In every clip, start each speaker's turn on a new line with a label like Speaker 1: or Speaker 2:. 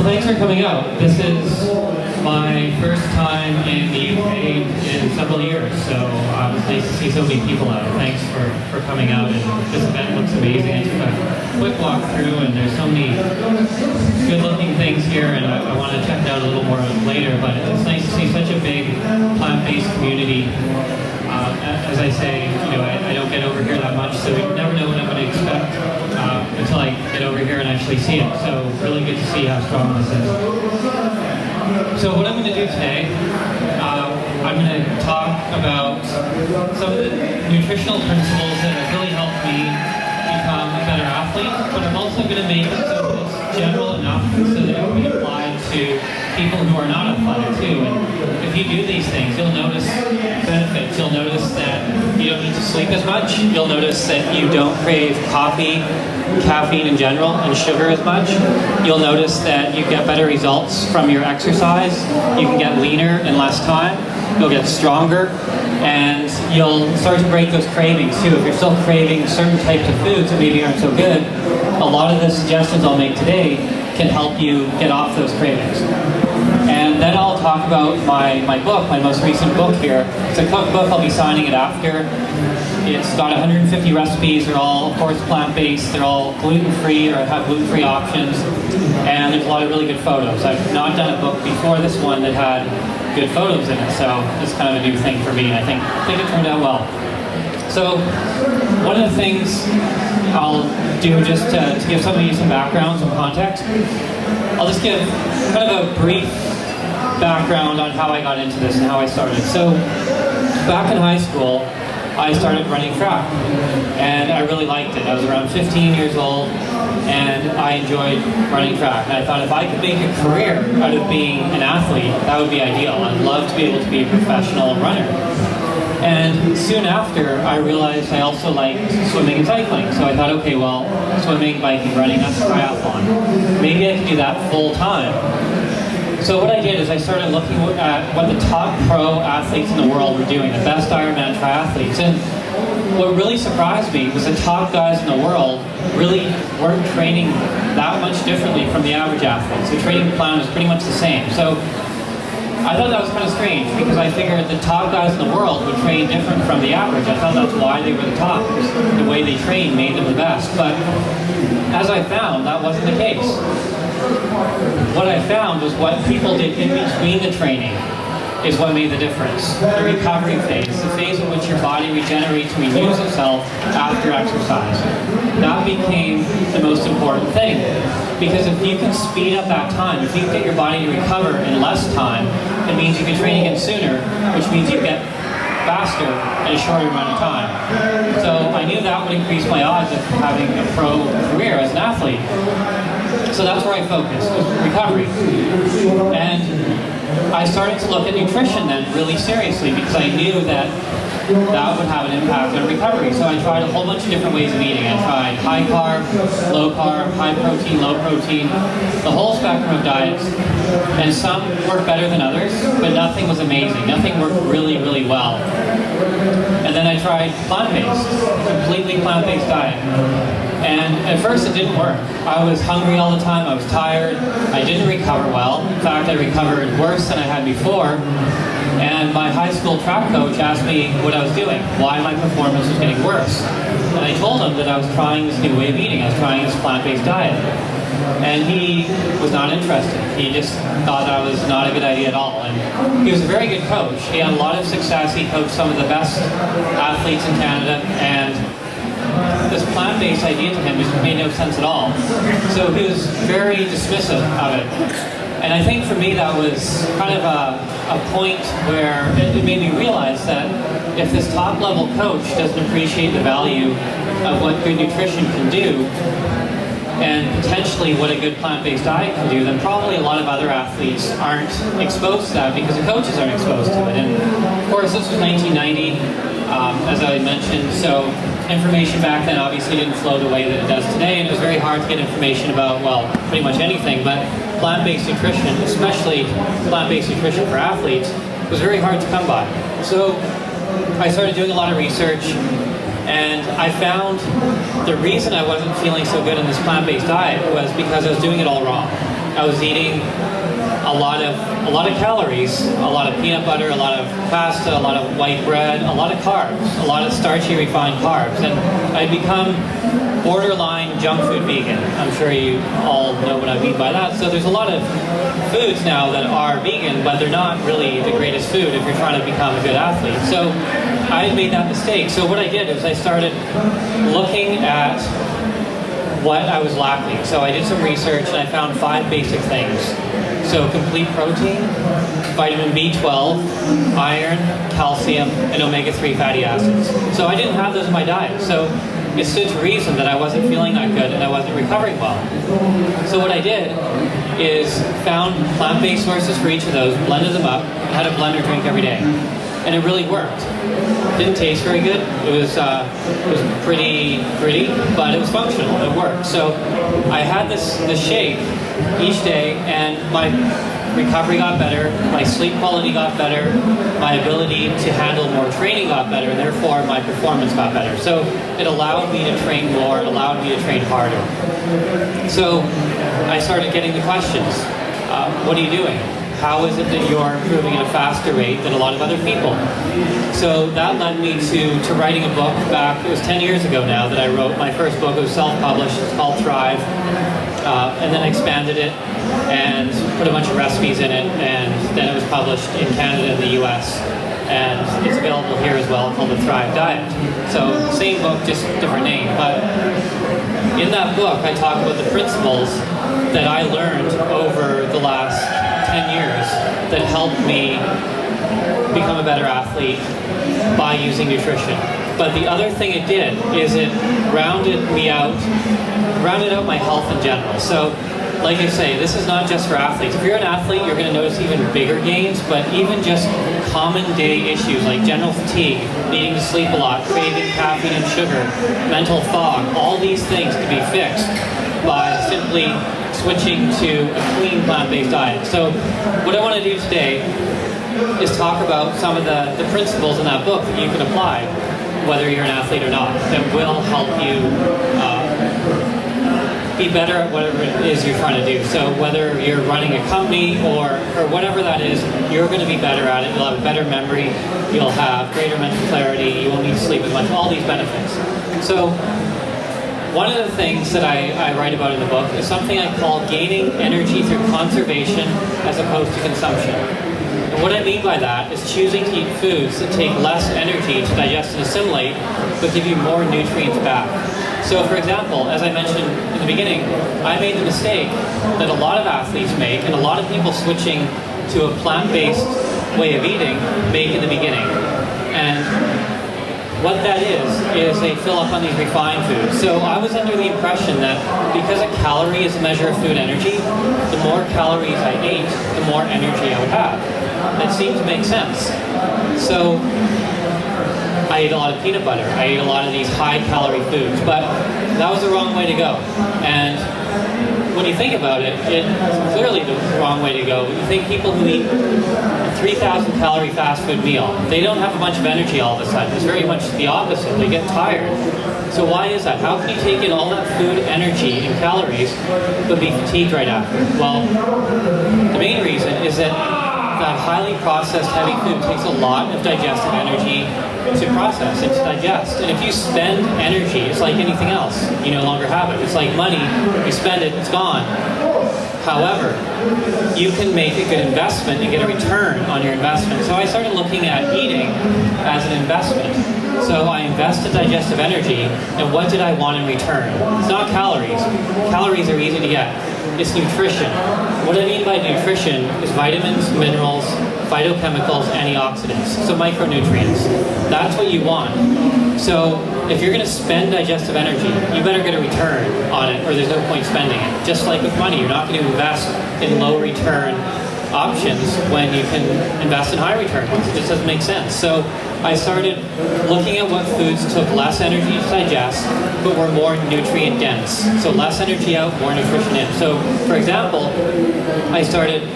Speaker 1: thanks for coming out. This is my first time in the UK in several years, so it's nice to see so many people out. Thanks for coming out, and this event looks amazing. I took a quick walk through, and there's so many good-looking things here, and I want to check it out a little more later, but it's nice to see such a big plant-based community. As I say, I don't get over here that much, so you never know what I'm going to expect until I get over here and actually see it. So really good to see how strong this is. So what I'm going to do today, I'm going to talk about some of the nutritional principles that have really helped me become a better athlete, but I'm also going to make it so that it's general enough so that it can be applied to people who are not athletic too. And if you do these things, you'll notice benefits. You'll notice that you don't need to sleep as much. You'll notice that you don't crave coffee, caffeine in general, and sugar as much. You'll notice that you get better results from your exercise. You can get leaner in less time. You'll get stronger, and you'll start to break those cravings too. If you're still craving certain types of foods that maybe aren't so good, a lot of the suggestions I'll make today can help you get off those cravings. And then I'll talk about my book, my most recent book here. It's a cookbook. I'll be signing it after. It's got 150 recipes. They're all, of course, plant-based. They're all gluten-free or have gluten-free options. And there's a lot of really good photos. I've not done a book before this one that had good photos in it, so it's kind of a new thing for me. I think it turned out well. So one of the things I'll do just to give some of you some background, some context, I'll just give kind of a brief background on how I got into this and how I started. So back in high school, I started running track, and I really liked it. I was around 15 years old, and I enjoyed running track. And I thought if I could make a career out of being an athlete, that would be ideal. I'd love to be able to be a professional runner. And soon after, I realized I also liked swimming and cycling. So I thought, okay, well, swimming, biking, running, that's a triathlon. Maybe I could do that full time. So what I did is I started looking at what the top pro athletes in the world were doing, the best Ironman triathletes. And what really surprised me was the top guys in the world really weren't training that much differently from the average athletes. The training plan was pretty much the same. So I thought that was kind of strange, because I figured the top guys in the world would train different from the average. I thought that's why they were the top. The way they trained made them the best. But as I found, that wasn't the case. What I found was what people did in between the training is what made the difference. The recovery phase, the phase in which your body regenerates and renews itself after exercise. That became the most important thing. Because if you can speed up that time, if you can get your body to recover in less time, it means you can train again sooner, which means you get faster in a shorter amount of time. So I knew that would increase my odds of having a pro career as an athlete. So that's where I focused, was recovery. And I started to look at nutrition then really seriously, because I knew that would have an impact on recovery. So I tried a whole bunch of different ways of eating. I tried high carb, low carb, high protein, low protein, the whole spectrum of diets. And some worked better than others, but nothing was amazing. Nothing worked really, really well. And then I tried plant-based, completely plant-based diet. And at first it didn't work. I was hungry all the time, I was tired, I didn't recover well. In fact, I recovered worse than I had before. And my high school track coach asked me what I was doing, why my performance was getting worse. And I told him that I was trying this new way of eating, I was trying this plant-based diet. And he was not interested. He just thought that was not a good idea at all. And he was a very good coach. He had a lot of success. He coached some of the best athletes in Canada, and this plant-based idea to him just made no sense at all. So he was very dismissive of it. And I think for me that was kind of a point where it made me realize that if this top-level coach doesn't appreciate the value of what good nutrition can do, and potentially what a good plant-based diet can do, then probably a lot of other athletes aren't exposed to that because the coaches aren't exposed to it. And of course, this was 1990, as I mentioned, so information back then obviously didn't flow the way that it does today, and it was very hard to get information about, well, pretty much anything, but plant-based nutrition, especially plant-based nutrition for athletes, was very hard to come by. So I started doing a lot of research, and I found the reason I wasn't feeling so good in this plant-based diet was because I was doing it all wrong. I was eating a lot of calories, a lot of peanut butter, a lot of pasta, a lot of white bread, a lot of carbs, a lot of starchy refined carbs, and I'd become borderline junk food vegan. I'm sure you all know what I mean by that. So there's a lot of foods now that are vegan, but they're not really the greatest food if you're trying to become a good athlete. So I had made that mistake. So what I did is I started looking at what I was lacking. So I did some research and I found 5 basic things. So complete protein, vitamin B12, iron, calcium, and omega-3 fatty acids. So I didn't have those in my diet. So it stood to reason that I wasn't feeling that good and I wasn't recovering well. So what I did is found plant-based sources for each of those, blended them up, and had a blender drink every day. And it really worked. Didn't taste very good. It was pretty gritty, but it was functional. It worked. So I had this shake each day, and my recovery got better, my sleep quality got better, my ability to handle more training got better, and therefore my performance got better. So it allowed me to train more, it allowed me to train harder. So I started getting the questions. What are you doing? How is it that you're improving at a faster rate than a lot of other people? So that led me to writing a book back, it was 10 years ago now that I wrote my first book. It was self-published, it's called Thrive. And then I expanded it and put a bunch of recipes in it, and then it was published in Canada and the US. And it's available here as well, called The Thrive Diet. So same book, just different name. But in that book, I talk about the principles that I learned over the last 10 years that helped me become a better athlete by using nutrition. But the other thing it did is it rounded out my health in general. So like I say, this is not just for athletes. If you're an athlete, you're going to notice even bigger gains, but even just common day issues like general fatigue, needing to sleep a lot, craving caffeine and sugar, mental fog, all these things can be fixed by simply switching to a clean plant-based diet. So what I want to do today is talk about some of the principles in that book that you can apply, whether you're an athlete or not, that will help you be better at whatever it is you're trying to do. So whether you're running a company or whatever that is, you're going to be better at it. You'll have a better memory, you'll have greater mental clarity, you won't need to sleep as much, all these benefits. So one of the things that I write about in the book is something I call gaining energy through conservation as opposed to consumption. And what I mean by that is choosing to eat foods that take less energy to digest and assimilate, but give you more nutrients back. So for example, as I mentioned in the beginning, I made the mistake that a lot of athletes make, and a lot of people switching to a plant-based way of eating make in the beginning. And what that is they fill up on these refined foods. So I was under the impression that because a calorie is a measure of food energy, the more calories I ate, the more energy I would have. That seemed to make sense. So I ate a lot of peanut butter. I ate a lot of these high-calorie foods, but that was the wrong way to go. And when you think about it, it's clearly the wrong way to go. You think people who eat a 3,000-calorie fast food meal, they don't have a bunch of energy all of a sudden. It's very much the opposite. They get tired. So why is that? How can you take in all that food energy and calories but be fatigued right after? Well, the main reason is that highly processed heavy food takes a lot of digestive energy to process and to digest. And if you spend energy, it's like anything else. You no longer have it. It's like money. You spend it, it's gone. However, you can make a good investment and get a return on your investment. So I started looking at eating as an investment. So I invested digestive energy, and what did I want in return? It's not calories. Calories are easy to get. It's nutrition. What I mean by nutrition is vitamins, minerals, phytochemicals, antioxidants, so micronutrients. That's what you want. So if you're going to spend digestive energy, you better get a return on it, or there's no point spending it. Just like with money, you're not going to invest in low return options when you can invest in high return ones. It just doesn't make sense. So I started looking at what foods took less energy to digest, but were more nutrient dense. So less energy out, more nutrition in. So for example, I started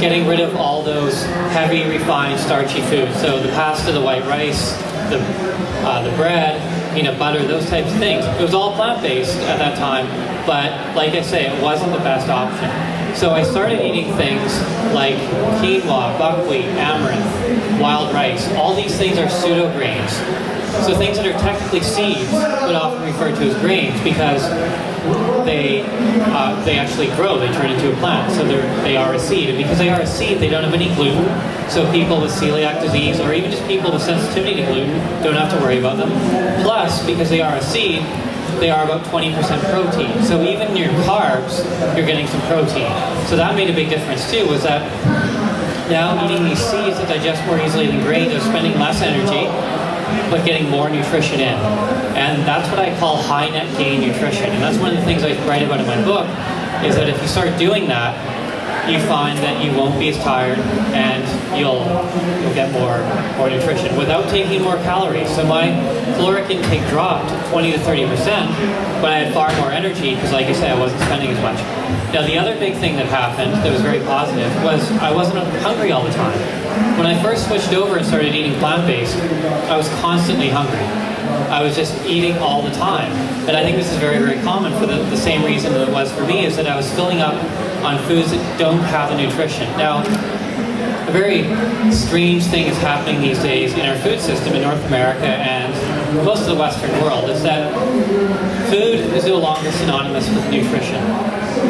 Speaker 1: getting rid of all those heavy, refined, starchy foods. So the pasta, the white rice, the bread, peanut butter, those types of things. It was all plant-based at that time, but like I say, it wasn't the best option. So I started eating things like quinoa, buckwheat, amaranth, wild rice. All these things are pseudo grains. So things that are technically seeds, but often referred to as grains because they actually grow. They turn into a plant. So they are a seed. And because they are a seed, they don't have any gluten. So people with celiac disease, or even just people with sensitivity to gluten, don't have to worry about them. Plus, because they are a seed, they are about 20% protein. So even your carbs, you're getting some protein. So that made a big difference too, was that now eating these seeds that digest more easily than grains, are spending less energy, but getting more nutrition in. And that's what I call high net gain nutrition. And that's one of the things I write about in my book, is that if you start doing that, you find that you won't be as tired and you'll get more nutrition without taking more calories. So my caloric intake dropped 20 to 30%, but I had far more energy because, like I said, I wasn't spending as much. Now, the other big thing that happened that was very positive was I wasn't hungry all the time. When I first switched over and started eating plant-based, I was constantly hungry. I was just eating all the time. And I think this is very, very common for the same reason that it was for me, is that I was filling up on foods that don't have the nutrition. Now, a very strange thing is happening these days in our food system in North America and most of the Western world, is that food is no longer synonymous with nutrition.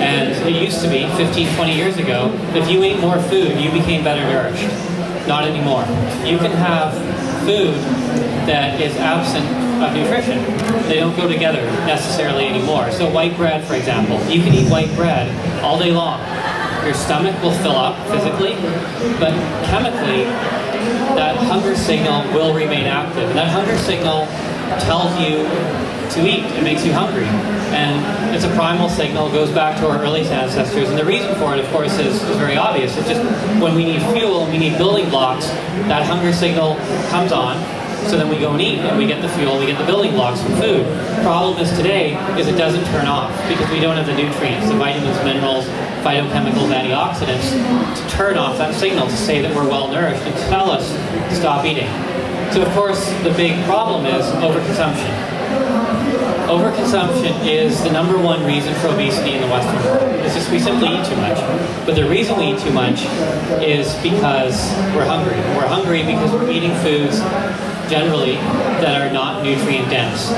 Speaker 1: And it used to be, 15, 20 years ago, if you ate more food, you became better nourished. Not anymore. You can have food that is absent of nutrition. They don't go together necessarily anymore. So white bread, for example, you can eat white bread all day long. Your stomach will fill up physically, but chemically, that hunger signal will remain active. And that hunger signal tells you to eat. It makes you hungry. And it's a primal signal. It goes back to our earliest ancestors. And the reason for it, of course, is very obvious. It's just when we need fuel and we need building blocks, that hunger signal comes on. So then we go and eat, and we get the fuel, we get the building blocks from food. The problem is today is it doesn't turn off because we don't have the nutrients, the vitamins, minerals, phytochemicals, antioxidants to turn off that signal to say that we're well nourished and to tell us to stop eating. So of course the big problem is overconsumption. Overconsumption is the number one reason for obesity in the Western world. It's just we simply eat too much. But the reason we eat too much is because we're hungry. We're hungry because we're eating foods generally that are not nutrient dense.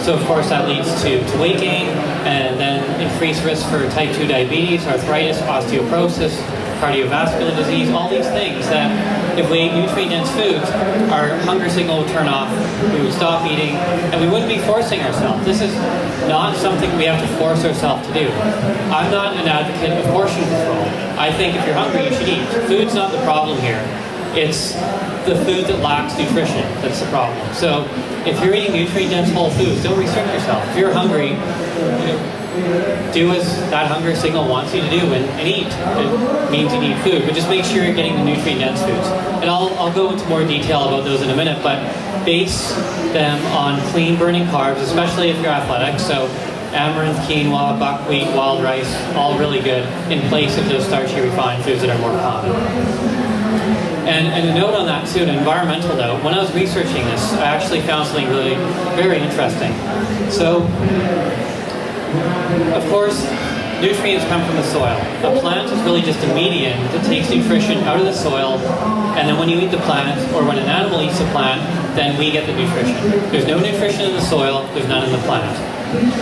Speaker 1: So of course that leads to weight gain and then increased risk for type 2 diabetes, arthritis, osteoporosis, cardiovascular disease, all these things that if we ate nutrient-dense foods, our hunger signal would turn off, we would stop eating, and we wouldn't be forcing ourselves. This is not something we have to force ourselves to do. I'm not an advocate of portion control. I think if you're hungry, you should eat. Food's not the problem here. It's the food that lacks nutrition that's the problem. So if you're eating nutrient-dense whole foods, don't restrict yourself. If you're hungry, do as that hunger signal wants you to do and eat. It means you need food, but just make sure you're getting the nutrient-dense foods. And I'll go into more detail about those in a minute, but base them on clean burning carbs, especially if you're athletic. So amaranth, quinoa, buckwheat, wild rice, all really good in place of those starchy refined foods that are more common. And a note on that too, an environmental note, when I was researching this, I actually found something really very interesting. So, of course, nutrients come from the soil. A plant is really just a medium that takes nutrition out of the soil, and then when you eat the plant, or when an animal eats the plant, then we get the nutrition. There's no nutrition in the soil, there's none in the plant.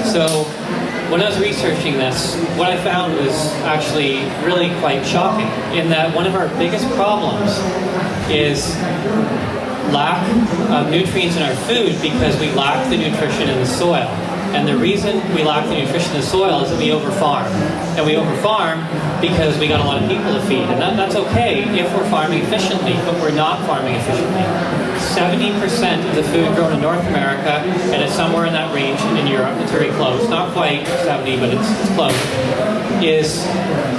Speaker 1: So, when I was researching this, what I found was actually really quite shocking, in that one of our biggest problems is lack of nutrients in our food because we lack the nutrition in the soil. And the reason we lack the nutrition in the soil is that we overfarm. And we overfarm because we got a lot of people to feed. And that's okay if we're farming efficiently, but we're not farming efficiently. 70% of the food grown in North America, and it's somewhere in that range in Europe, it's very close, not quite 70, but it's close, is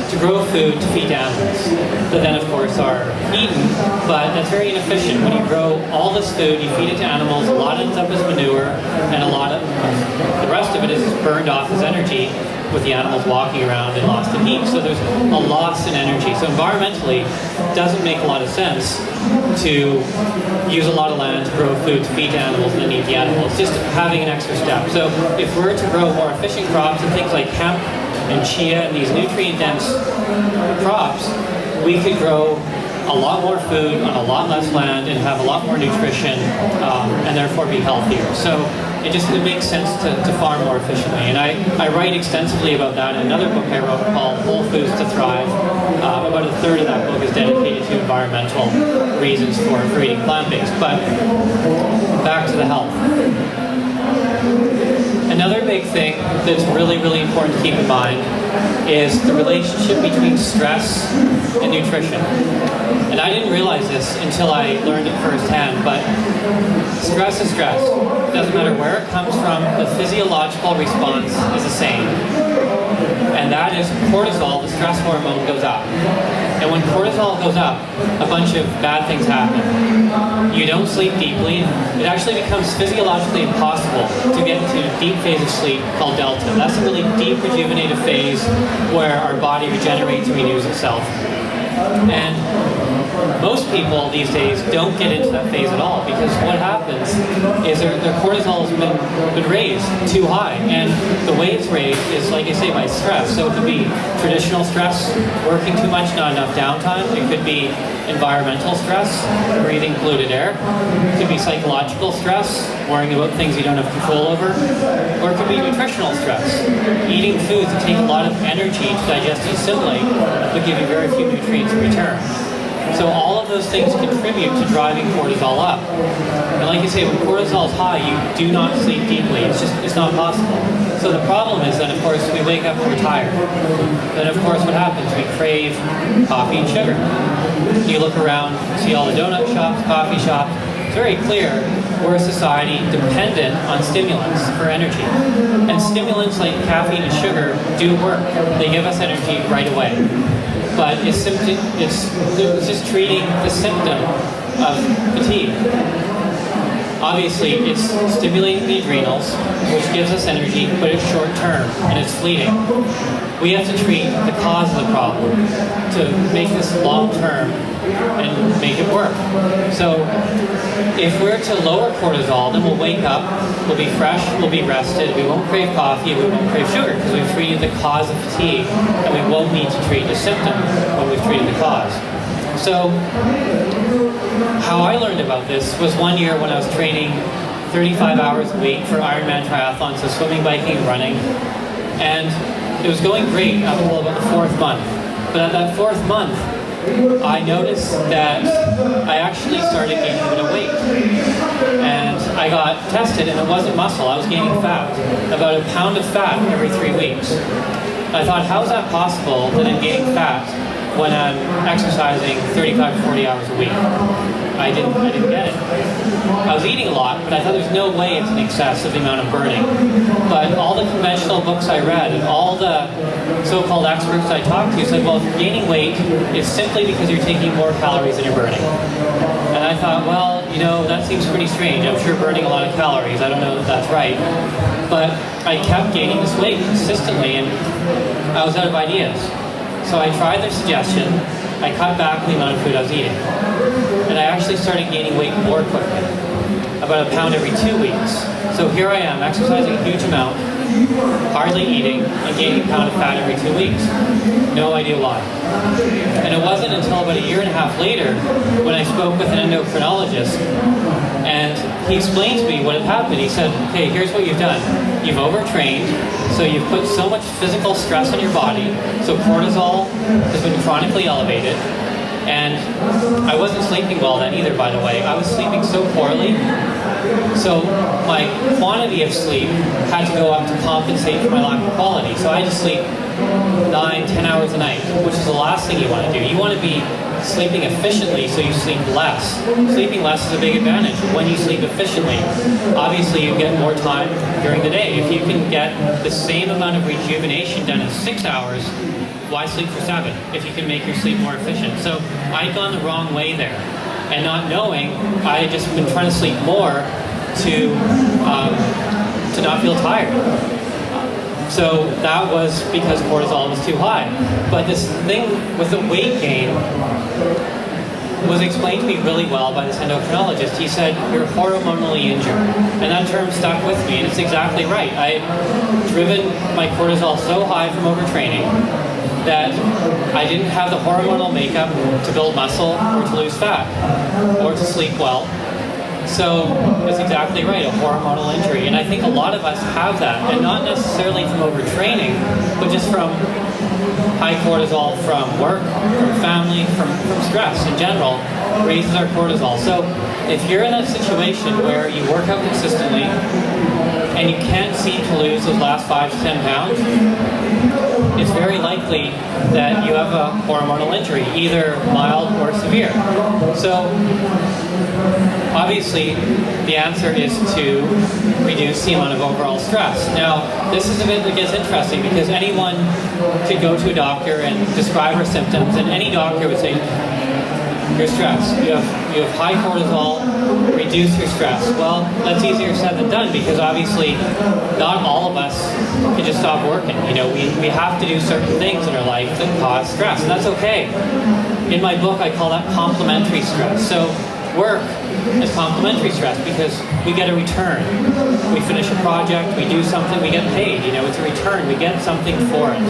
Speaker 1: to grow food to feed animals that then of course are eaten, but that's very inefficient. When you grow all this food, you feed it to animals, a lot ends up as manure, and a lot of the rest of it is burned off as energy with the animals walking around and lost in heat. So there's a loss in energy. So environmentally, it doesn't make a lot of sense to use a lot of land to grow food to feed to animals and then eat the animals. Just having an extra step. So if we're to grow more efficient crops and things like hemp and chia and these nutrient-dense crops, we could grow a lot more food on a lot less land and have a lot more nutrition, and therefore be healthier. So it makes sense to farm more efficiently. And I write extensively about that in another book I wrote called Whole Foods to Thrive. About a third of that book is dedicated to environmental reasons for eating plant-based. But back to the health. Another big thing that's really, really important to keep in mind is the relationship between stress and nutrition. And I didn't realize this until I learned it firsthand, but stress is stress. It doesn't matter where it comes from, the physiological response is the same. And that is cortisol, the stress hormone, goes up. And when cortisol goes up, a bunch of bad things happen. You don't sleep deeply. It actually becomes physiologically impossible to get into a deep phase of sleep called delta. That's a really deep rejuvenative phase where our body regenerates and renews itself. And most people these days don't get into that phase at all, because what happens is their cortisol has been raised too high. And the way it's raised is, like I say, by stress. So it could be traditional stress, working too much, not enough downtime. It could be environmental stress, breathing polluted air. It could be psychological stress, worrying about things you don't have control over. Or it could be nutritional stress, eating foods that take a lot of energy to digest and assimilate, but give you very few nutrients in return. So all of those things contribute to driving cortisol up. And like I say, when cortisol is high, you do not sleep deeply. It's not possible. So the problem is then, of course, we wake up and we're tired. Then, of course, what happens? We crave coffee and sugar. You look around, see all the donut shops, coffee shops. It's very clear we're a society dependent on stimulants for energy. And stimulants like caffeine and sugar do work. They give us energy right away. But it's just treating the symptom of fatigue. Obviously, it's stimulating the adrenals, which gives us energy, but it's short term and it's fleeting. We have to treat the cause of the problem to make this long term and make it work. So if we're to lower cortisol, then we'll wake up, we'll be fresh, we'll be rested, we won't crave coffee, we won't crave sugar, because we've treated the cause of fatigue, and we won't need to treat the symptom when we've treated the cause. So how I learned about this was one year when I was training 35 hours a week for Ironman triathlons, so swimming, biking, and running. And it was going great up until about the 4th month. But at that 4th month, I noticed that I actually started gaining a bit of weight. And I got tested, and it wasn't muscle, I was gaining fat. About a pound of fat every 3 weeks. I thought, how is that possible that I'm gaining fat when I'm exercising 35 to 40 hours a week? I didn't get it. I was eating a lot, but I thought there's no way it's in excess of the amount of burning. But all the conventional books I read and all the so-called experts I talked to said, well, if you're gaining weight, it's simply because you're taking more calories than you're burning. And I thought, well, you know, that seems pretty strange. I'm sure burning a lot of calories. I don't know if that's right. But I kept gaining this weight consistently, and I was out of ideas. So I tried their suggestion. I cut back the amount of food I was eating. And I actually started gaining weight more quickly, about a pound every 2 weeks. So here I am, exercising a huge amount, hardly eating, and gaining a pound of fat every 2 weeks. No idea why. And it wasn't until about a year and a half later when I spoke with an endocrinologist, and he explained to me what had happened. He said, okay, here's what you've done. You've overtrained, so you've put so much physical stress on your body, so cortisol has been chronically elevated. And I wasn't sleeping well then either, by the way. I was sleeping so poorly. So my quantity of sleep had to go up to compensate for my lack of quality. So I had to sleep 9, 10 hours a night, which is the last thing you want to do. You want to be sleeping efficiently so you sleep less. Sleeping less is a big advantage when you sleep efficiently. Obviously, you get more time during the day. If you can get the same amount of rejuvenation done in 6 hours, why sleep for 7 if you can make your sleep more efficient? So I'd gone the wrong way there. And not knowing, I had just been trying to sleep more to not feel tired. So that was because cortisol was too high. But this thing with the weight gain, was explained to me really well by this endocrinologist. He said, you're hormonally injured. And that term stuck with me, and it's exactly right. I had driven my cortisol so high from overtraining that I didn't have the hormonal makeup to build muscle or to lose fat or to sleep well. So it's exactly right, a hormonal injury. And I think a lot of us have that, and not necessarily from overtraining, but just from high cortisol from work, from family, from stress in general, raises our cortisol. So if you're in that situation where you work out consistently and you can't seem to lose those last 5 to 10 pounds, it's very likely that you have a hormonal injury, either mild or severe. So obviously the answer is to reduce the amount of overall stress. Now, this is a bit that gets interesting because anyone could go to a doctor and describe her symptoms, and any doctor would say, you're stressed. You have high cortisol, reduce your stress. Well, that's easier said than done because obviously not all of us can just stop working. You know, we have to do certain things in our life that cause stress, and that's okay. In my book, I call that complementary stress. So work is complementary stress because we get a return. We finish a project, we do something, we get paid. You know, it's a return. We get something for it.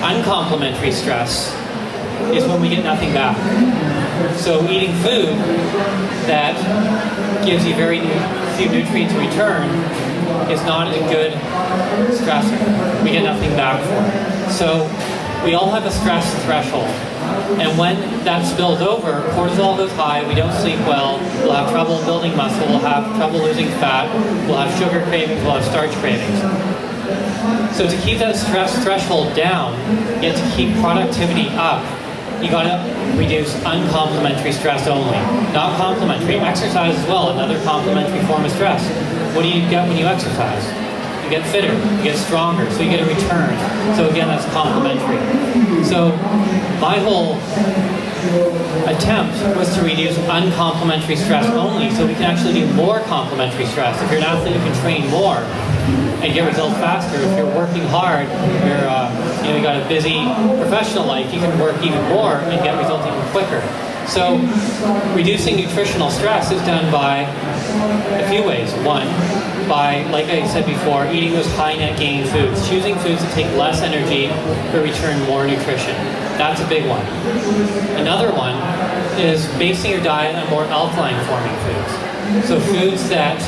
Speaker 1: Uncomplimentary stress is when we get nothing back. So eating food that gives you very few nutrients in return is not a good stressor. We get nothing back for it. So we all have a stress threshold. And when that spills over, cortisol goes high, we don't sleep well, we'll have trouble building muscle, we'll have trouble losing fat, we'll have sugar cravings, we'll have starch cravings. So to keep that stress threshold down, yet to keep productivity up, you gotta reduce uncomplimentary stress only. Not complementary. Exercise as well, another complementary form of stress. What do you get when you exercise? You get fitter, you get stronger, so you get a return. So again, that's complementary. So my whole attempt was to reduce uncomplimentary stress only so we can actually do more complementary stress. If you're an athlete, you can train more and get results faster. If you're working hard, you got a busy professional life, you can work even more and get results even quicker. So reducing nutritional stress is done by a few ways. One, by, like I said before, eating those high net gain foods, choosing foods that take less energy but return more nutrition. That's a big one. Another one is basing your diet on more alkaline forming foods. So foods that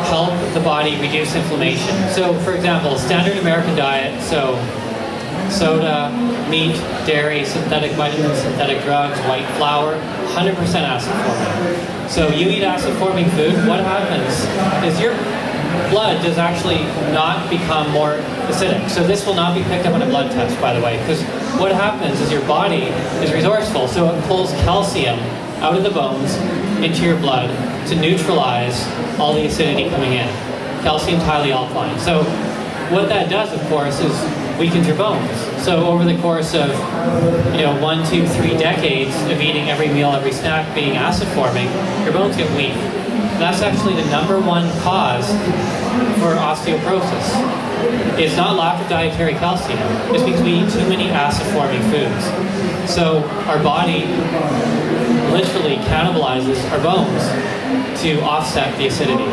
Speaker 1: help the body reduce inflammation. So for example, standard American diet, so soda, meat, dairy, synthetic vitamins, synthetic drugs, white flour, 100% acid forming. So you eat acid forming food, what happens is your blood does actually not become more acidic. So this will not be picked up on a blood test, by the way, because what happens is your body is resourceful, so it pulls calcium out of the bones into your blood to neutralize all the acidity coming in. Calcium's highly alkaline. So what that does, of course, is weakens your bones. So over the course of 1, 2, 3 decades of eating every meal, every snack being acid forming, your bones get weak. That's actually the #1 cause for osteoporosis. It's not lack of dietary calcium. It's because we eat too many acid-forming foods. So our body literally cannibalizes our bones to offset the acidity.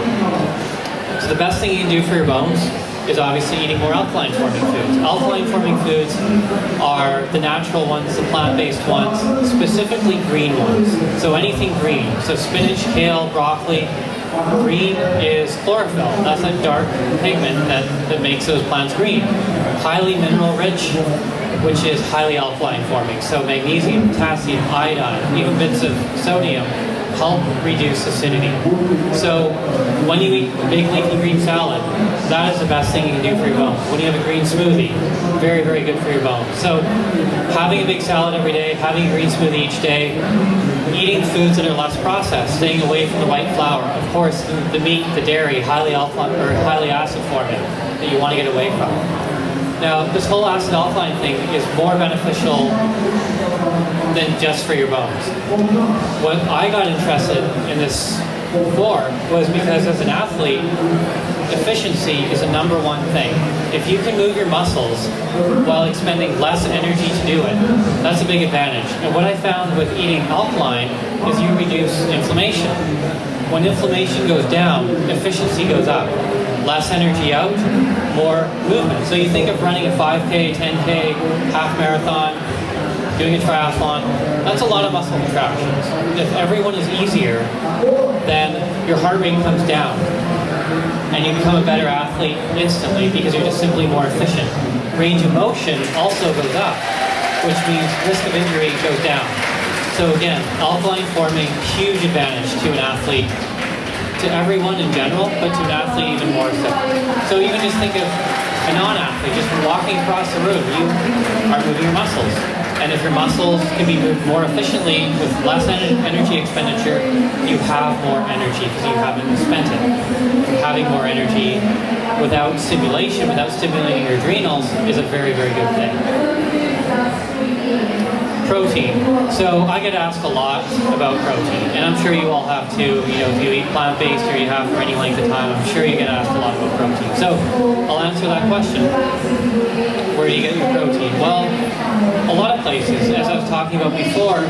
Speaker 1: So the best thing you can do for your bones is obviously eating more alkaline forming foods. Alkaline forming foods are the natural ones, the plant-based ones, specifically green ones. So anything green. So spinach, kale, broccoli. Green is chlorophyll. That's a dark pigment that makes those plants green. Highly mineral rich, which is highly alkaline forming. So magnesium, potassium, iodine, even bits of sodium help reduce acidity. So when you eat big leafy green salad, that is the best thing you can do for your bones. When you have a green smoothie, very, very good for your bones. So having a big salad every day, having a green smoothie each day, eating foods that are less processed, staying away from the white flour. Of course, the meat, the dairy, highly alkaline or highly acid forming that you want to get away from. Now, this whole acid alkaline thing is more beneficial than just for your bones. What I got interested in this for was because as an athlete, efficiency is the #1 thing. If you can move your muscles while expending less energy to do it, that's a big advantage. And what I found with eating alkaline is you reduce inflammation. When inflammation goes down, efficiency goes up. Less energy out, more movement. So you think of running a 5K, 10K, half marathon, doing a triathlon, that's a lot of muscle contractions. If everyone is easier, then your heart rate comes down and you become a better athlete instantly because you're just simply more efficient. Range of motion also goes up, which means risk of injury goes down. So again, alkaline forming, huge advantage to an athlete, to everyone in general, but to an athlete even more so. So even just think of a non-athlete, just walking across the room, you are moving your muscles. And if your muscles can be moved more efficiently with less energy expenditure, you have more energy because you haven't spent it. Having more energy without stimulation, without stimulating your adrenals, is a very, very good thing. Protein. So I get asked a lot about protein, and I'm sure you all have too. You know, if you eat plant-based or you have for any length of time, I'm sure you get asked a lot about protein. So I'll answer that question. Where do you get your protein? Well, a lot of places. As I was talking about before,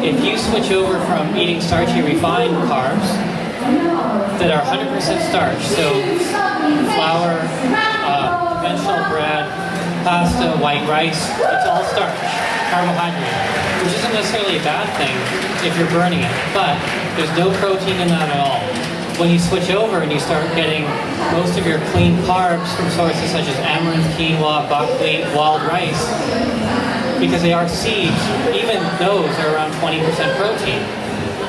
Speaker 1: if you switch over from eating starchy refined carbs that are 100% starch, so flour, conventional bread, pasta, white rice, it's all starch, carbohydrate, which isn't necessarily a bad thing if you're burning it, but there's no protein in that at all. When you switch over and you start getting most of your clean carbs from sources such as amaranth, quinoa, buckwheat, wild rice, because they are seeds, even those are around 20% protein.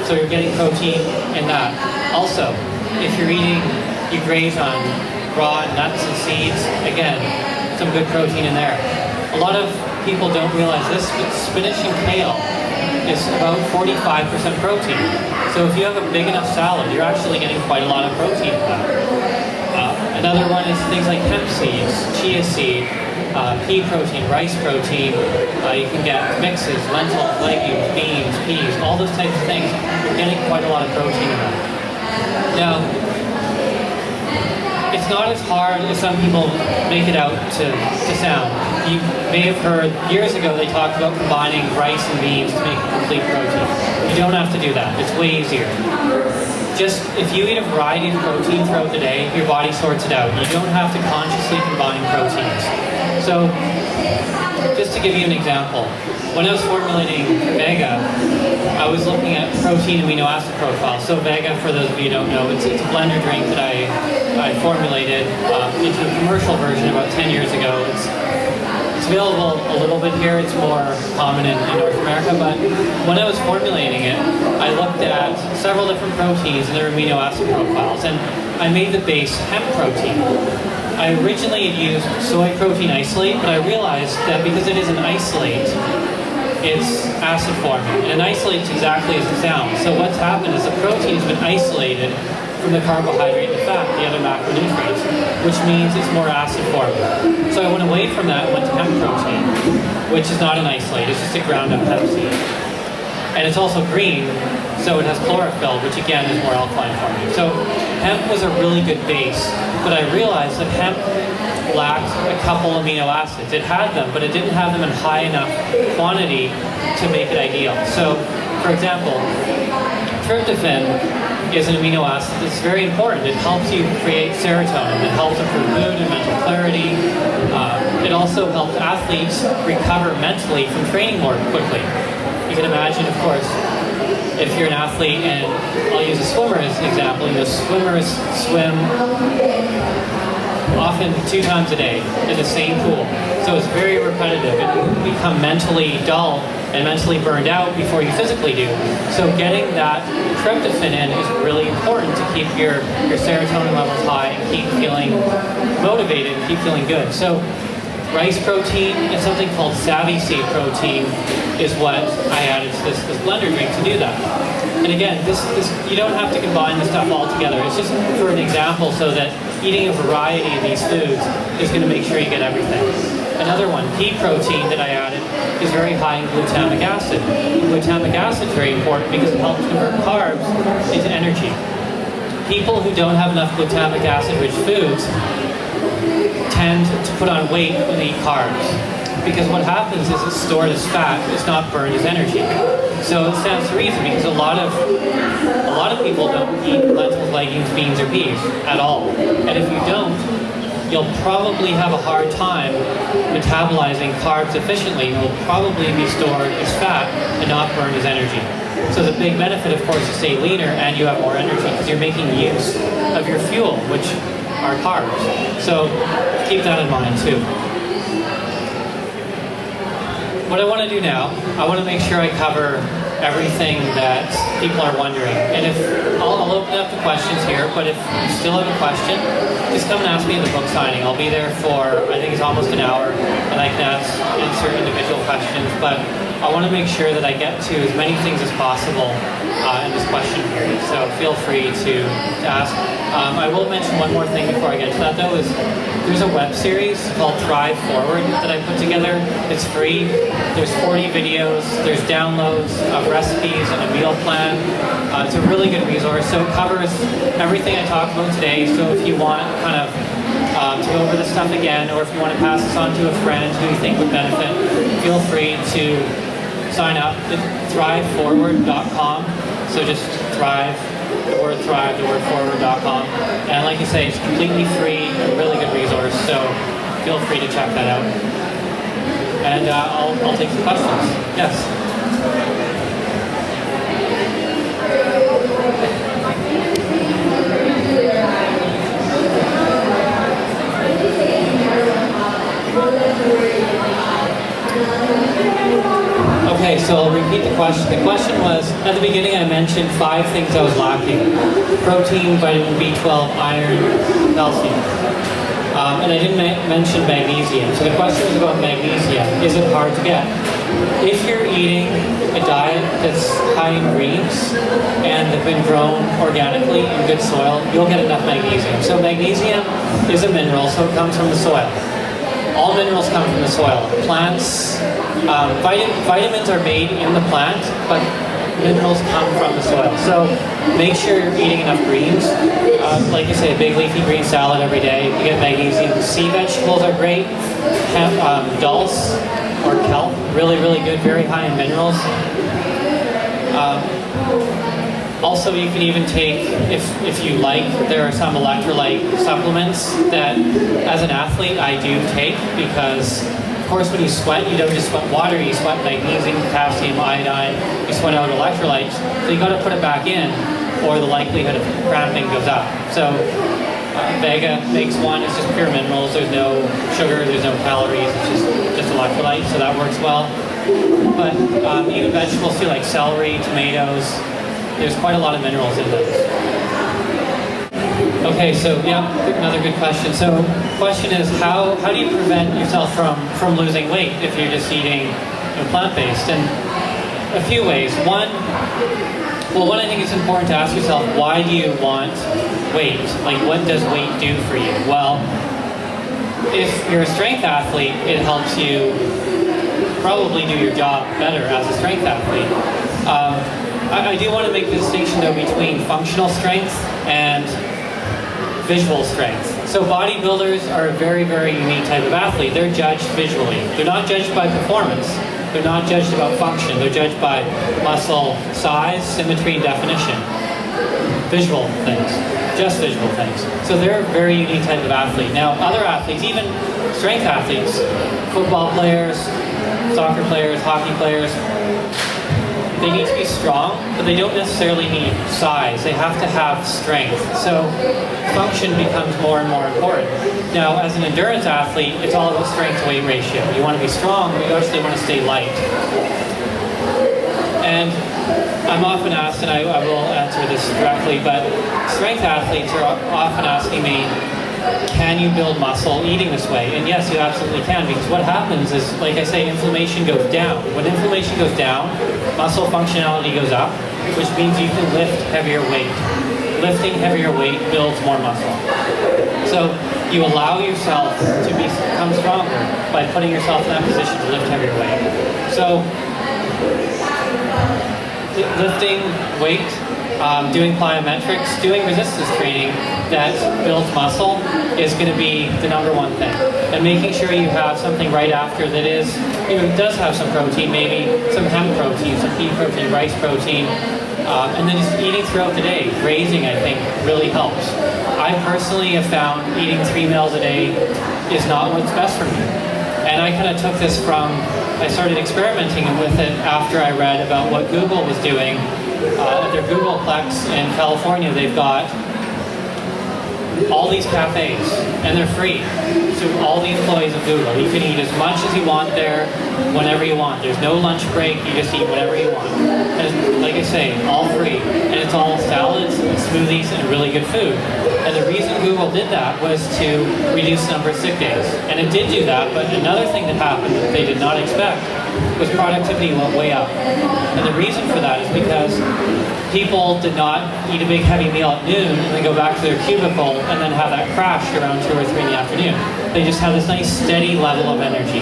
Speaker 1: So you're getting protein in that. Also, if you're eating, you graze on raw nuts and seeds, again, some good protein in there. A lot of people don't realize this, but spinach and kale is about 45% protein. So if you have a big enough salad, you're actually getting quite a lot of protein in that. Another one is things like hemp seeds, chia seed, pea protein, rice protein. You can get mixes, lentils, legumes, beans, peas, all those types of things. You're getting quite a lot of protein in that. Now, it's not as hard as some people make it out to sound. You may have heard years ago they talked about combining rice and beans to make a complete protein. You don't have to do that. It's way easier. Just if you eat a variety of protein throughout the day, your body sorts it out. You don't have to consciously combine proteins. So, just to give you an example, when I was formulating Vega, I was looking at protein amino acid profiles. So Vega, for those of you who don't know, it's a blender drink that I formulated into a commercial version about 10 years ago. It's available a little bit here. It's more common in North America, but when I was formulating it, I looked at several different proteins and their amino acid profiles, and I made the base hemp protein. I originally had used soy protein isolate, but I realized that because it is an isolate, it's acid forming. And an isolate's exactly as it sounds. So what's happened is the protein has been isolated from the carbohydrate and the fat, the other macronutrients, which means it's more acid forming. So I went away from that and went to hemp protein, which is not an isolate, it's just a ground up hemp seed. And it's also green, so it has chlorophyll, which again is more alkaline forming. So hemp was a really good base, but I realized that hemp lacked a couple amino acids. It had them, but it didn't have them in high enough quantity to make it ideal. So, for example, tryptophan is an amino acid that's very important. It helps you create serotonin. It helps improve mood and mental clarity. It also helps athletes recover mentally from training more quickly. You can imagine, of course, if you're an athlete, and I'll use a swimmer as an example, swimmers swim often 2 times a day in the same pool. So it's very repetitive. It can become mentally dull and mentally burned out before you physically do. So getting that tryptophan in is really important to keep your serotonin levels high and keep feeling motivated and keep feeling good. So rice protein and something called savvy seed protein is what I added to this blender drink to do that. And again, this you don't have to combine this stuff all together. It's just for an example so that eating a variety of these foods is going to make sure you get everything. Another one, pea protein that I added, is very high in glutamic acid. Glutamic acid is very important because it helps convert carbs into energy. people who don't have enough glutamic acid-rich foods tend to put on weight when they eat carbs. Because what happens is it's stored as fat, it's not burned as energy. So it stands to reason, because a lot of people don't eat lentils, legumes, beans, or peas at all. And if you don't, you'll probably have a hard time metabolizing carbs efficiently. It will probably be stored as fat and not burned as energy. So the big benefit, of course, is to stay leaner and you have more energy because you're making use of your fuel, which are carbs. So keep that in mind too. What I want to do now, I want to make sure I cover everything that people are wondering. And if I'll open up the questions here, but if you still have a question, just come and ask me in the book signing. I'll be there for, I think it's almost an hour, and I can answer individual questions. But I want to make sure that I get to as many things as possible in this question period. So feel free to ask. I will mention one more thing before I get to that, though, is there's a web series called Thrive Forward that I put together. It's free. There's 40 videos. There's downloads of recipes and a meal plan. It's a really good resource. So it covers everything I talked about today. So if you want kind of to go over this stuff again, or if you want to pass this on to a friend who you think would benefit, feel free to sign up at thriveforward.com. So just thrive, the word forward.com. And like I say, it's completely free, a really good resource. So feel free to check that out. And I'll take some questions. Yes. Okay, so I'll repeat the question. The question was, at the beginning I mentioned 5 things I was lacking. Protein, vitamin B12, iron, calcium. And I didn't mention magnesium. So the question was about magnesium. Is it hard to get? If you're eating a diet that's high in greens and have been grown organically in good soil, you'll get enough magnesium. So magnesium is a mineral, so it comes from the soil. All minerals come from the soil. Plants, vitamins are made in the plant, but minerals come from the soil. So make sure you're eating enough greens. Like I say, a big leafy green salad every day. You get magnesium. Sea vegetables are great. Dulse or kelp, really, really good, very high in minerals. Also, you can even take, if you like, there are some electrolyte supplements that, as an athlete, I do take because, of course, when you sweat, you don't just sweat water, you sweat magnesium, potassium, iodine, you sweat out electrolytes, so you got to put it back in, or the likelihood of cramping goes up. So, Vega makes one, it's just pure minerals, there's no sugar, there's no calories, it's just electrolytes, so that works well. But even vegetables too, like celery, tomatoes, there's quite a lot of minerals in those. Okay, so yeah, another good question. So the question is, how do you prevent yourself from losing weight if you're just eating plant-based? And a few ways. One, I think it's important to ask yourself, why do you want weight? Like, what does weight do for you? Well, if you're a strength athlete, it helps you probably do your job better as a strength athlete. I do want to make the distinction, though, between functional strength and visual strength. So bodybuilders are a very, very unique type of athlete. They're judged visually. They're not judged by performance. They're not judged about function. They're judged by muscle size, symmetry, and definition. Visual things. Just visual things. So they're a very unique type of athlete. Now, other athletes, even strength athletes, football players, soccer players, hockey players, they need to be strong, but they don't necessarily need size. They have to have strength. So function becomes more and more important. Now, as an endurance athlete, it's all about strength-to-weight ratio. You want to be strong, but you actually want to stay light. And I'm often asked, and I will answer this directly, but strength athletes are often asking me, can you build muscle eating this way? And yes, you absolutely can, because what happens is, like I say, inflammation goes down. When inflammation goes down, muscle functionality goes up, which means you can lift heavier weight. Lifting heavier weight builds more muscle. So you allow yourself to become stronger by putting yourself in that position to lift heavier weight. So lifting weight doing plyometrics, doing resistance training that builds muscle is going to be the #1 thing. And making sure you have something right after that is, does have some protein, maybe some hemp protein, some pea protein, rice protein, and then just eating throughout the day. Grazing, I think, really helps. I personally have found eating 3 meals a day is not what's best for me. And I kind of took this from, I started experimenting with it after I read about what Google was doing. At their Googleplex in California, they've got all these cafes, and they're free to all the employees of Google. You can eat as much as you want there, whenever you want. There's no lunch break, you just eat whatever you want. And it's, like I say, all free, and it's all salads and smoothies and really good food. And the reason Google did that was to reduce the number of sick days. And it did do that, but another thing that happened that they did not expect was productivity went way up. And the reason for that is because people did not eat a big heavy meal at noon and then go back to their cubicle and then have that crash around 2 or 3 in the afternoon. They just have this nice steady level of energy.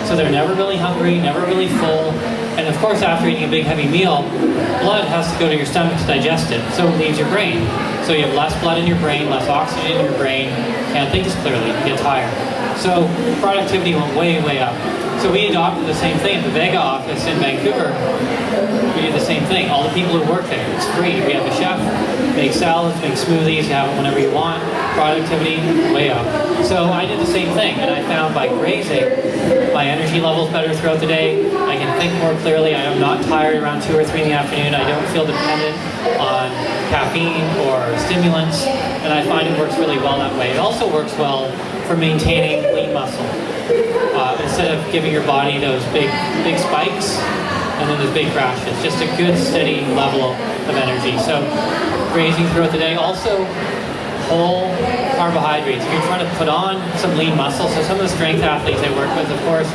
Speaker 1: So they're never really hungry, never really full. And of course, after eating a big heavy meal, blood has to go to your stomach to digest it. So it leaves your brain. So you have less blood in your brain, less oxygen in your brain, can't think as clearly, you get tired. So productivity went way, way up. So we adopted the same thing at the Vega office in Vancouver. We do the same thing. All the people who work there, it's free. We have a chef, make salads, make smoothies, you have it whenever you want. Productivity, way up. So I did the same thing, and I found by grazing, my energy level's better throughout the day. I can think more clearly. I am not tired around 2 or 3 in the afternoon. I don't feel dependent on caffeine or stimulants, and I find it works really well that way. It also works well for maintaining lean muscle. Instead of giving your body those big spikes and then those big crashes, just a good steady level of energy. So grazing throughout the day. Also whole carbohydrates. If you're trying to put on some lean muscle, so some of the strength athletes I work with, of course,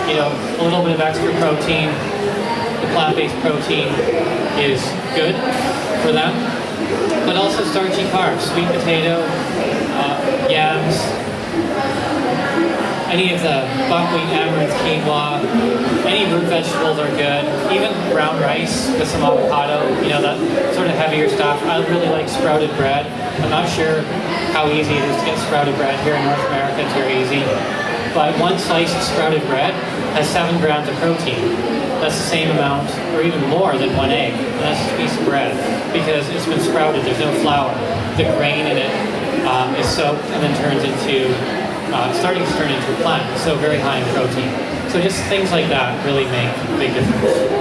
Speaker 1: a little bit of extra protein, the plant-based protein is good for them, but also starchy carbs, sweet potato, yams, any of the buckwheat, amaranth, quinoa, any root vegetables are good. Even brown rice with some avocado, that sort of heavier stuff. I really like sprouted bread. I'm not sure how easy it is to get sprouted bread here in North America. It's very easy. But one slice of sprouted bread has 7 grams of protein. That's the same amount, or even more than 1 egg. And that's just a piece of bread because it's been sprouted. There's no flour. The grain in it is soaked and then turns into starting to turn into a plant, so very high in protein. So just things like that really make a big difference.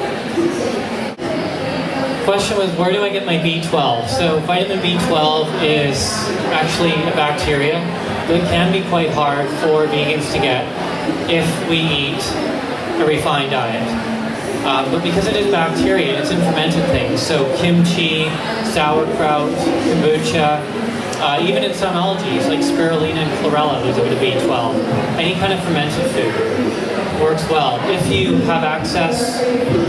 Speaker 1: Question was, where do I get my B12? So vitamin B12 is actually a bacteria that can be quite hard for vegans to get if we eat a refined diet. But because it is bacteria, it's in fermented things. So kimchi, sauerkraut, kombucha, even in some algae, like spirulina and chlorella, there's a bit of B12. Any kind of fermented food works well. If you have access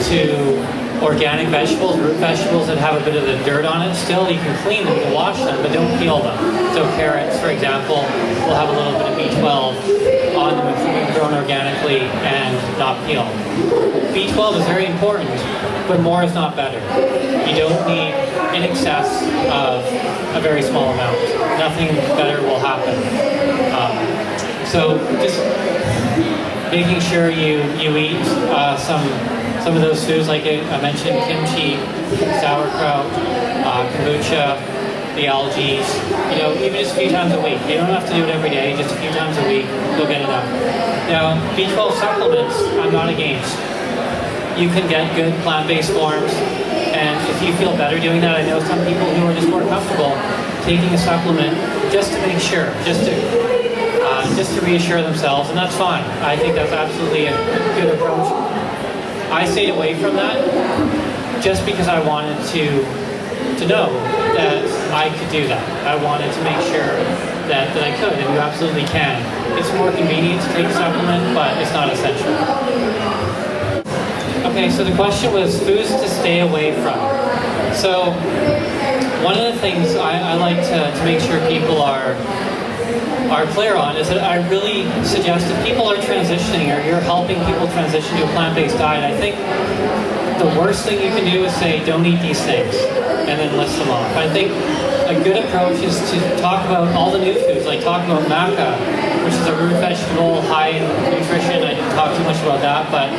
Speaker 1: to organic vegetables, root vegetables that have a bit of the dirt on it still, you can clean them, you can wash them, but don't peel them. So carrots, for example, will have a little bit of B12 on them if they're grown organically and not peeled. B12 is very important, but more is not better. You don't need in excess of a very small amount. Nothing better will happen. So just making sure you eat some of those foods, like I mentioned, kimchi, sauerkraut, kombucha, the algae, even just a few times a week. You don't have to do it every day, just a few times a week, you'll get enough. Now, B12 supplements, I'm not against. You can get good plant-based forms, and if you feel better doing that, I know some people who are just more comfortable taking a supplement just to make sure, just to reassure themselves, and that's fine. I think that's absolutely a good approach. I stayed away from that just because I wanted to know that I could do that. I wanted to make sure that I could, and you absolutely can. It's more convenient to take a supplement, but it's not essential. Okay, so the question was foods to stay away from. So one of the things I like to make sure people are clear on is that I really suggest if people are transitioning or you're helping people transition to a plant-based diet, I think the worst thing you can do is say, don't eat these things. and then list them off. I think a good approach is to talk about all the new foods, like talk about maca, which is a root vegetable, high in nutrition. I didn't talk too much about that, but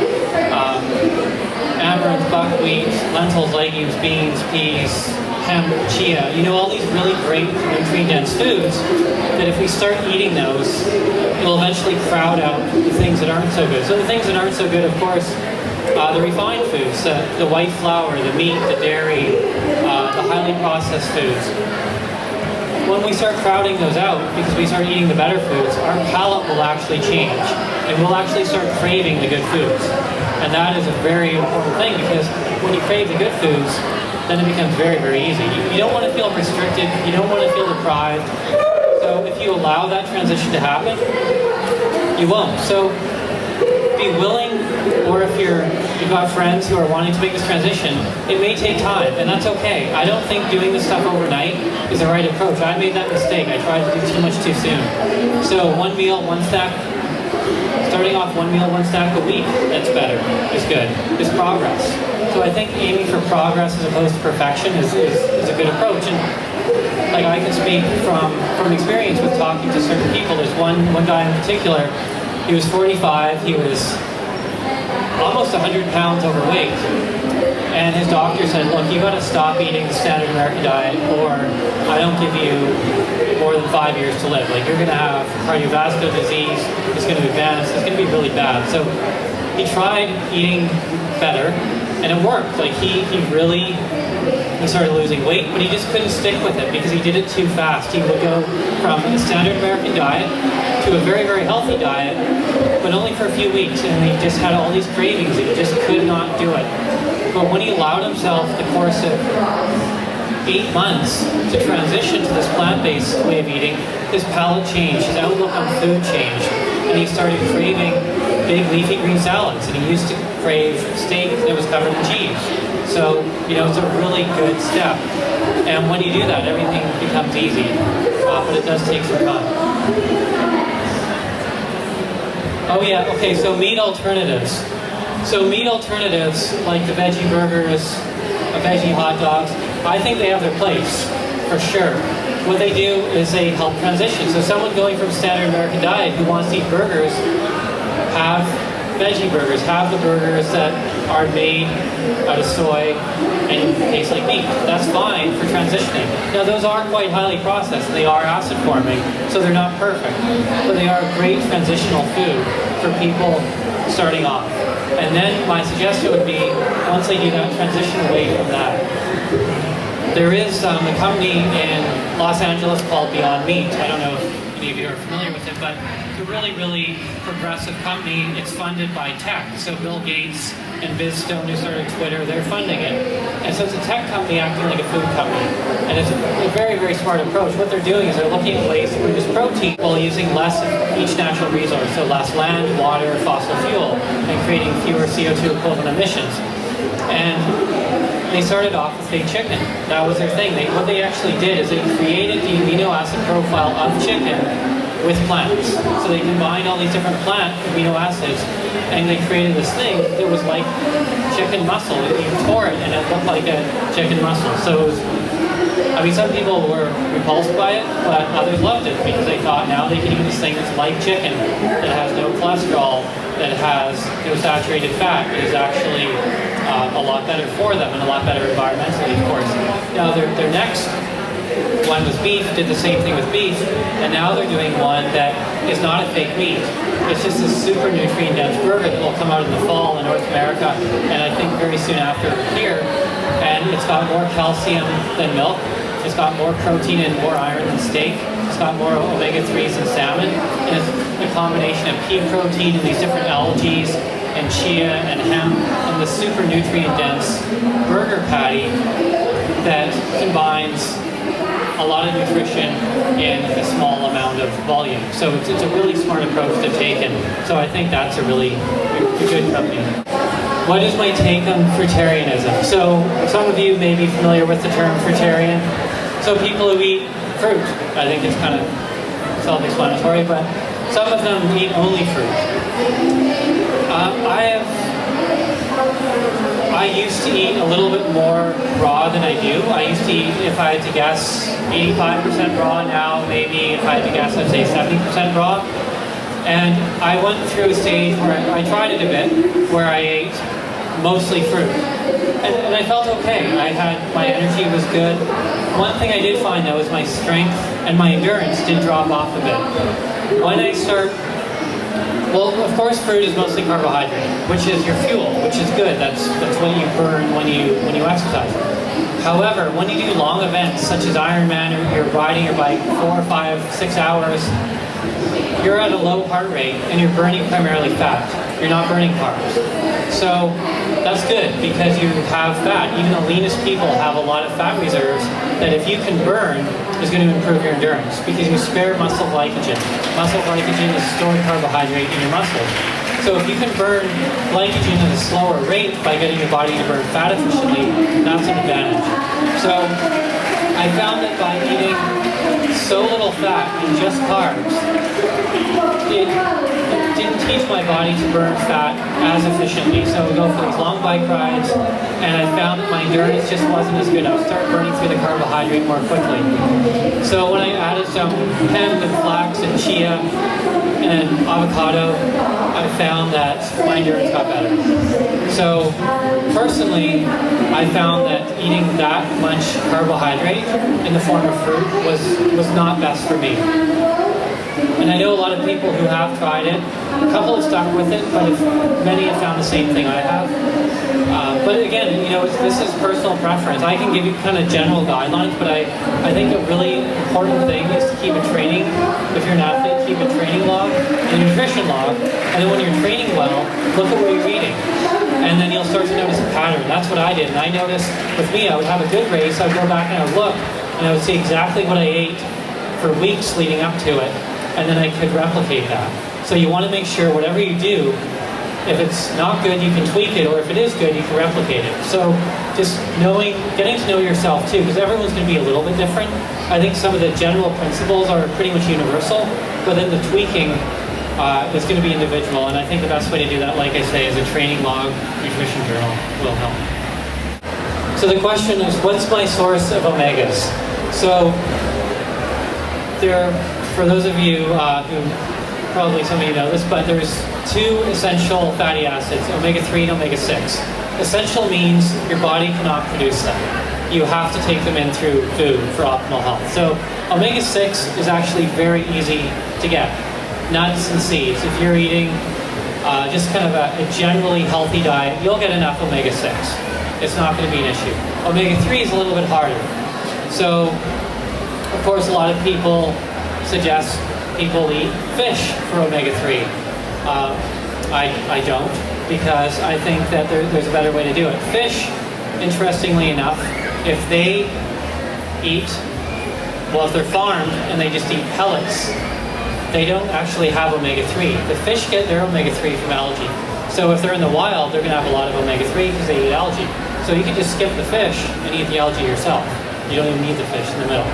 Speaker 1: amaranth, buckwheat, lentils, legumes, beans, peas, hemp, chia, you know, all these really great nutrient-dense foods that if we start eating those, it will eventually crowd out the things that aren't so good. So the things that aren't so good, of course, the refined foods, the white flour, the meat, the dairy, the highly processed foods. When we start crowding those out, because we start eating the better foods, our palate will actually change, and we'll actually start craving the good foods. And that is a very important thing, because when you crave the good foods, then it becomes very, very easy. You don't want to feel restricted, you don't want to feel deprived. So if you allow that transition to happen, you won't. So be willing, or if you've got friends who are wanting to make this transition, it may take time, and that's okay. I don't think doing this stuff overnight is the right approach. I made that mistake. I tried to do too much too soon. So one meal, one snack, starting off one meal, one snack a week, that's better, is good, is progress. So I think aiming for progress as opposed to perfection is a good approach. And like I can speak from experience with talking to certain people. There's one guy in particular, he was 45, he was almost 100 pounds overweight. And his doctor said, look, you got to stop eating the standard American diet, or I don't give you more than 5 years to live. Like, you're going to have cardiovascular disease, it's going to advance, it's going to be really bad. So he tried eating better, and it worked. Like, he started losing weight, but he just couldn't stick with it because he did it too fast. He would go from a standard American diet to a very, very healthy diet, but only for a few weeks, and he just had all these cravings, and he just could not do it. But when he allowed himself the course of 8 months to transition to this plant-based way of eating, his palate changed, his outlook on food changed, and he started craving big leafy green salads, and he used to crave steak that was covered in cheese. So, you know, it's a really good step. And when you do that, everything becomes easy, but it does take some time. Oh yeah, okay, so meat alternatives. So meat alternatives, like the veggie burgers, veggie hot dogs, I think they have their place, for sure. What they do is they help transition. So someone going from standard American diet who wants to eat burgers, have veggie burgers, have the burgers that are made out of soy and taste like meat. That's fine for transitioning. Now those are quite highly processed, and they are acid forming, so they're not perfect. But they are a great transitional food for people starting off. And then my suggestion would be, once they do that, transition away from that. There is a company in Los Angeles called Beyond Meat. I don't know if any of you are familiar with it, but it's a really, really progressive company. It's funded by tech. So Bill Gates and Biz Stone, who started Twitter, they're funding it. And so it's a tech company acting like a food company. And it's a very, very smart approach. What they're doing is they're looking at ways to produce protein while using less of each natural resource. So less land, water, fossil fuel, and creating fewer CO2 equivalent emissions. And they started off with fake chicken. That was their thing. What they actually did is they created the amino acid profile of chicken with plants. So they combined all these different plant amino acids, and they created this thing that was like chicken muscle. You tore it, and it looked like a chicken muscle. So it was, I mean, some people were repulsed by it, but others loved it because they thought now they can eat this thing that's like chicken, that has no cholesterol, that has no saturated fat, that is actually a lot better for them and a lot better environmentally, of course. Now their next one was beef, did the same thing with beef, and now they're doing one that is not a fake meat. It's just a super nutrient-dense burger that will come out in the fall in North America, and I think very soon after here. And it's got more calcium than milk. It's got more protein and more iron than steak. It's got more omega-3s than salmon. And it's a combination of pea protein and these different algae and chia and hemp and the super nutrient-dense burger patty that combines a lot of nutrition in a small amount of volume. So it's a really smart approach to take, and so I think that's a really good company. What is my take on fruitarianism? So some of you may be familiar with the term fruitarian. So people who eat fruit. I think it's kind of self-explanatory, but some of them eat only fruit. I used to eat a little bit more raw than I do. I used to eat, if I had to guess, 85% raw. Now maybe if I had to guess, I'd say 70% raw. And I went through a stage where I tried it a bit, where I ate mostly fruit. And I felt okay. My energy was good. One thing I did find though is my strength and my endurance did drop off a bit. When I start, well, of course fruit is mostly carbohydrate, which is your fuel, which is good. That's what you burn when you exercise. However, when you do long events such as Ironman, or you're riding your bike 4, 5, 6 hours, you're at a low heart rate and you're burning primarily fat. You're not burning carbs. So that's good because you have fat. Even the leanest people have a lot of fat reserves that if you can burn is going to improve your endurance because you spare muscle glycogen. Muscle glycogen is stored carbohydrate in your muscles. So if you can burn glycogen at a slower rate by getting your body to burn fat efficiently, that's an advantage. So I found that by eating so little fat and just carbs, it didn't teach my body to burn fat as efficiently. So I would go for these long bike rides, and I found that my endurance just wasn't as good. I would start burning through the carbohydrate more quickly. So when I added some hemp and flax and chia and avocado, I found that my endurance got better. So personally, I found that eating that much carbohydrate in the form of fruit was not best for me. And I know a lot of people who have tried it. A couple have stuck with it, but many have found the same thing I have. But again, this is personal preference. I can give you kind of general guidelines, but I think a really important thing is to keep a training, if you're an athlete, keep a training log, a nutrition log, and then when you're training well, look at what you're eating. And then you'll start to notice a pattern. That's what I did. And I noticed with me, I would have a good race, I would go back and I would look, and I would see exactly what I ate for weeks leading up to it, and then I could replicate that. So you want to make sure whatever you do, if it's not good, you can tweak it, or if it is good, you can replicate it. So just getting to know yourself too, because everyone's going to be a little bit different. I think some of the general principles are pretty much universal, but then the tweaking is going to be individual, and I think the best way to do that, like I say, is a training log, nutrition journal will help. So the question is, what's my source of omegas? So for those of you who probably some of you know this, but there's 2 essential fatty acids, omega-3 and omega-6. Essential means your body cannot produce them. You have to take them in through food for optimal health. So omega-6 is actually very easy to get. Nuts and seeds. If you're eating just kind of a generally healthy diet, you'll get enough omega-6. It's not going to be an issue. Omega-3 is a little bit harder. So, of course, a lot of people suggest people eat fish for omega-3. I don't, because I think that there's a better way to do it. Fish, interestingly enough, if they eat, well, if they're farmed and they just eat pellets, they don't actually have omega-3. The fish get their omega-3 from algae. So if they're in the wild, they're going to have a lot of omega-3 because they eat algae. So you can just skip the fish and eat the algae yourself. You don't even need the fish in the middle.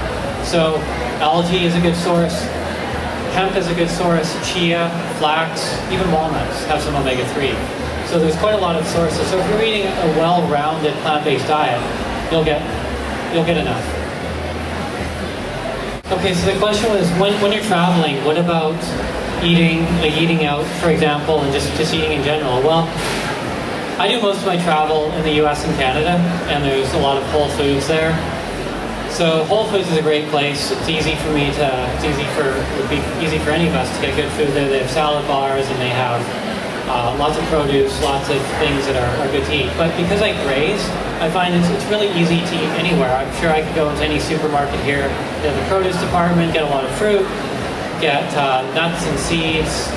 Speaker 1: So algae is a good source. Hemp is a good source. Chia, flax, even walnuts have some omega-3. So there's quite a lot of sources. So if you're eating a well-rounded plant-based diet, you'll get enough. Okay, so the question was, when you're traveling, what about eating out, for example, and just eating in general? Well, I do most of my travel in the US and Canada, and there's a lot of Whole Foods there. So Whole Foods is a great place. It's easy for me to, it would be easy for any of us to get good food there. They have salad bars and they have lots of produce, lots of things that are good to eat. But because I graze, I find it's really easy to eat anywhere. I'm sure I could go into any supermarket here. They have the produce department, get a lot of fruit, get nuts and seeds,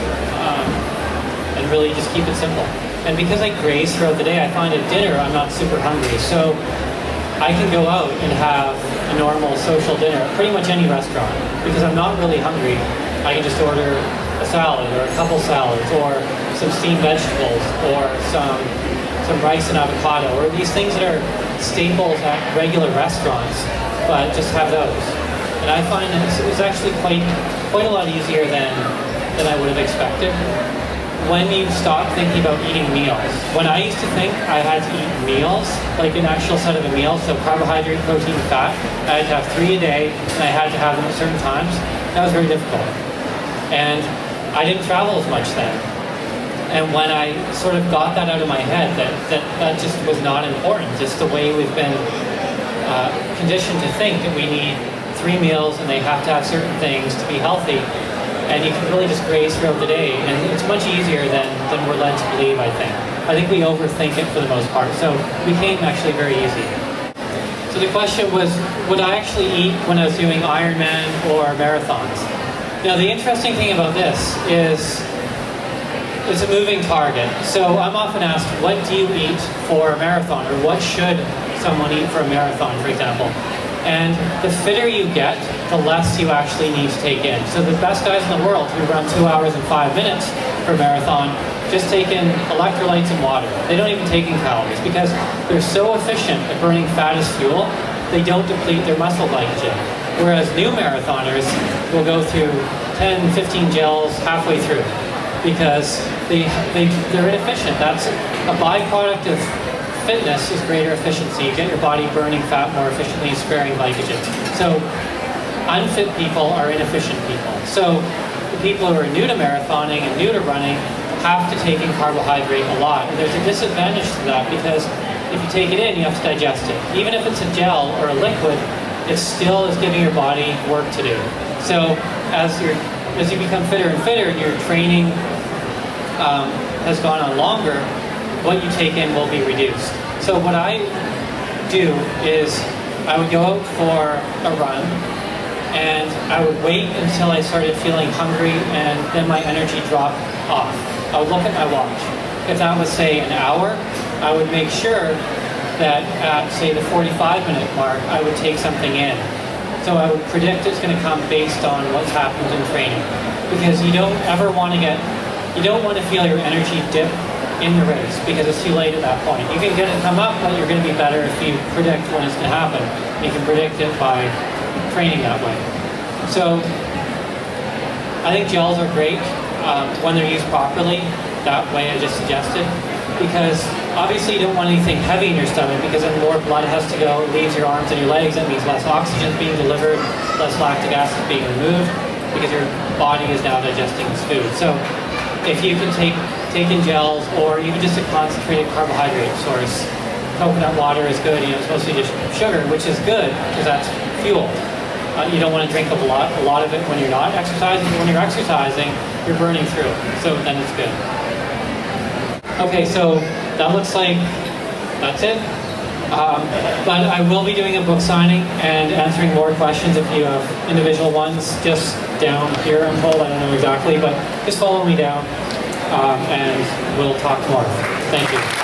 Speaker 1: and really just keep it simple. And because I graze throughout the day, I find at dinner I'm not super hungry. So I can go out and have a normal social dinner at pretty much any restaurant. Because I'm not really hungry, I can just order a salad or a couple salads or some steamed vegetables or some rice and avocado, or these things that are staples at regular restaurants, but just have those. And I find that it's actually quite a lot easier than I would have expected. when you stop thinking about eating meals. When I used to think I had to eat meals, like an actual set of a meal, so carbohydrate, protein, fat, I had to have 3 a day, and I had to have them at certain times. That was very difficult. And I didn't travel as much then. And when I sort of got that out of my head, that just was not important. Just the way we've been conditioned to think that we need 3 meals and they have to have certain things to be healthy. And you can really just graze throughout the day. And it's much easier than we're led to believe, I think. I think we overthink it for the most part. So it became actually very easy. So the question was, would I actually eat when I was doing Ironman or marathons? Now the interesting thing about this is it's a moving target. So I'm often asked, what do you eat for a marathon? Or what should someone eat for a marathon, for example? And the fitter you get, the less you actually need to take in. So the best guys in the world who run 2 hours and 5 minutes for a marathon just take in electrolytes and water. They don't even take in calories because they're so efficient at burning fat as fuel, they don't deplete their muscle glycogen. Whereas new marathoners will go through 10, 15 gels halfway through because they're inefficient. That's a byproduct of fitness is greater efficiency. You get your body burning fat more efficiently and sparing glycogen. So unfit people are inefficient people. So the people who are new to marathoning and new to running have to take in carbohydrate a lot. And there's a disadvantage to that because if you take it in, you have to digest it. Even if it's a gel or a liquid, it still is giving your body work to do. So as you become fitter and fitter and your training has gone on longer, what you take in will be reduced. So what I do is I would go out for a run and I would wait until I started feeling hungry and then my energy dropped off. I would look at my watch. If that was, say, an hour, I would make sure that at, say, the 45-minute mark, I would take something in. So I would predict it's going to come based on what's happened in training. Because you don't ever want to feel your energy dip in the race because it's too late at that point. You can get it come up, but you're going to be better if you predict when it's going to happen. You can predict it by training that way. So I think gels are great when they're used properly, that way I just suggested, because obviously you don't want anything heavy in your stomach because then more blood has to go, it leaves your arms and your legs, that means less oxygen is being delivered, less lactic acid is being removed because your body is now digesting this food. So if you can take in gels or even just a concentrated carbohydrate source, coconut water is good. It's mostly just sugar, which is good because that's fuel. You don't want to drink a lot of it when you're not exercising. When you're exercising, you're burning through it, so then it's good. Okay, so that looks like that's it. But I will be doing a book signing and answering more questions if you have individual ones just down here, I'm told. I don't know exactly, but just follow me down and we'll talk more. Thank you.